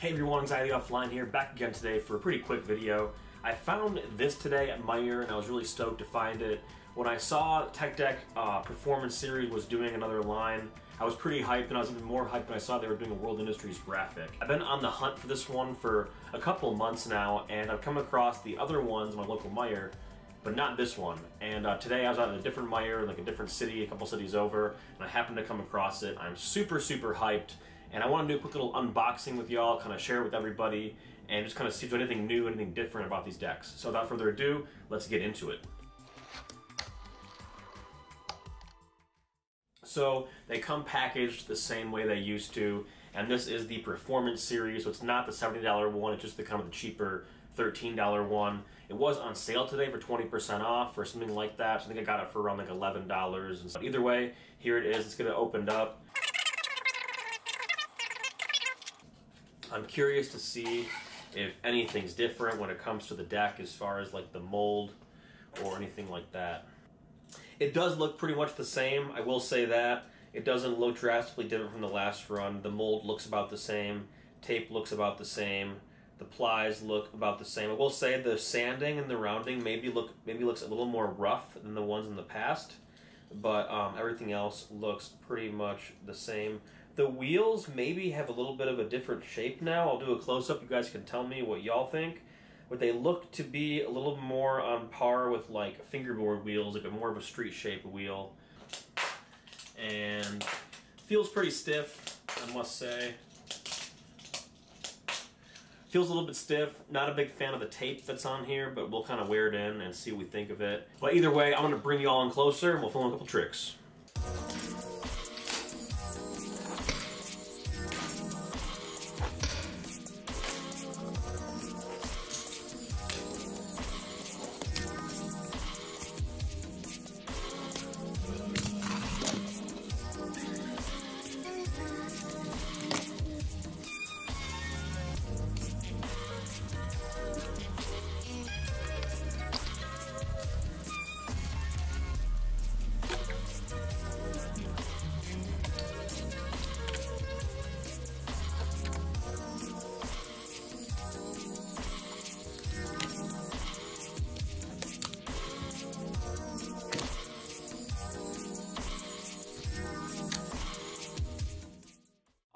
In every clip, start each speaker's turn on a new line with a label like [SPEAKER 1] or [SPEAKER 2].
[SPEAKER 1] Hey everyone, Anxiety Offline here, back again today for a pretty quick video. I found this today at Meijer and I was really stoked to find it. When I saw TechDeck Performance Series was doing another line, I was pretty hyped, and I was even more hyped when I saw they were doing a World Industries graphic. I've been on the hunt for this one for a couple of months now, and I've come across the other ones in my local Meijer, but not this one. And today I was out at a different Meijer, like a different city, a couple cities over, and I happened to come across it. I'm super hyped. And I want to do a quick little unboxing with y'all, kind of share it with everybody, and just kind of see if there's anything new, anything different about these decks. So without further ado, let's get into it. So they come packaged the same way they used to, and this is the Performance Series, so it's not the $70 one, it's just the kind of the cheaper $13 one. It was on sale today for 20% off or something like that, so I think I got it for around like $11. And so either way, here it is, it's gonna open up. I'm curious to see if anything's different when it comes to the deck as far as like the mold or anything like that. It does look pretty much the same, I will say that. It doesn't look drastically different from the last run. The mold looks about the same, tape looks about the same, the plies look about the same. I will say the sanding and the rounding maybe looks a little more rough than the ones in the past, but everything else looks pretty much the same. The wheels maybe have a little bit of a different shape now. I'll do a close-up, you guys can tell me what y'all think. But they look to be a little more on par with like fingerboard wheels, like a more of a street shape wheel. And feels pretty stiff, I must say. Feels a little bit stiff. Not a big fan of the tape that's on here, but we'll kind of wear it in and see what we think of it. But either way, I'm gonna bring you all in closer and we'll film a couple tricks.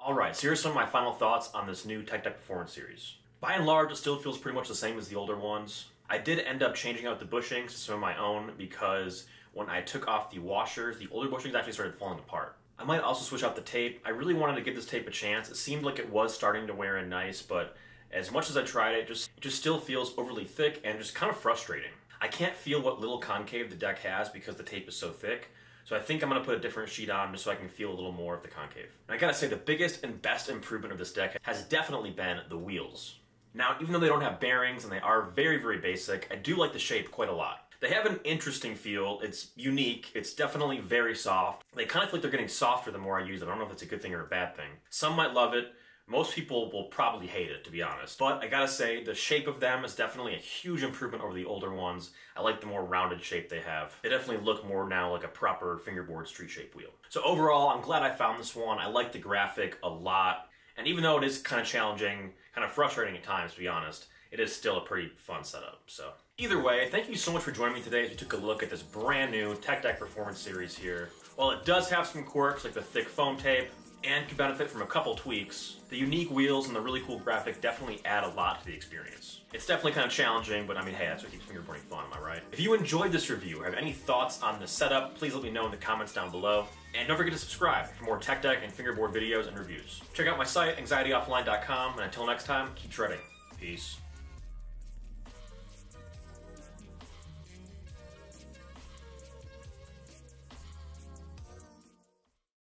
[SPEAKER 1] Alright, so here's some of my final thoughts on this new TechDeck Performance Series. By and large, it still feels pretty much the same as the older ones. I did end up changing out the bushings to some of my own because when I took off the washers, the older bushings actually started falling apart. I might also switch out the tape. I really wanted to give this tape a chance. It seemed like it was starting to wear in nice, but as much as I tried it just still feels overly thick and just kind of frustrating. I can't feel what little concave the deck has because the tape is so thick. So I think I'm going to put a different sheet on just so I can feel a little more of the concave. And I gotta say, the biggest and best improvement of this deck has definitely been the wheels. Now, even though they don't have bearings and they are very basic, I do like the shape quite a lot. They have an interesting feel, it's unique, it's definitely very soft. They kind of feel like they're getting softer the more I use them. I don't know if that's a good thing or a bad thing. Some might love it. Most people will probably hate it, to be honest. But I gotta say, the shape of them is definitely a huge improvement over the older ones. I like the more rounded shape they have. They definitely look more now like a proper fingerboard street shape wheel. So overall, I'm glad I found this one. I like the graphic a lot. And even though it is kind of challenging, kind of frustrating at times, to be honest, it is still a pretty fun setup. So either way, thank you so much for joining me today as we took a look at this brand new TechDeck Performance Series here. While it does have some quirks like the thick foam tape, and can benefit from a couple tweaks, the unique wheels and the really cool graphic definitely add a lot to the experience. It's definitely kind of challenging, but I mean, hey, that's what keeps fingerboarding fun, am I right? If you enjoyed this review or have any thoughts on the setup, please let me know in the comments down below. And don't forget to subscribe for more tech deck and fingerboard videos and reviews. Check out my site, anxietyoffline.com, and until next time, keep shredding. Peace.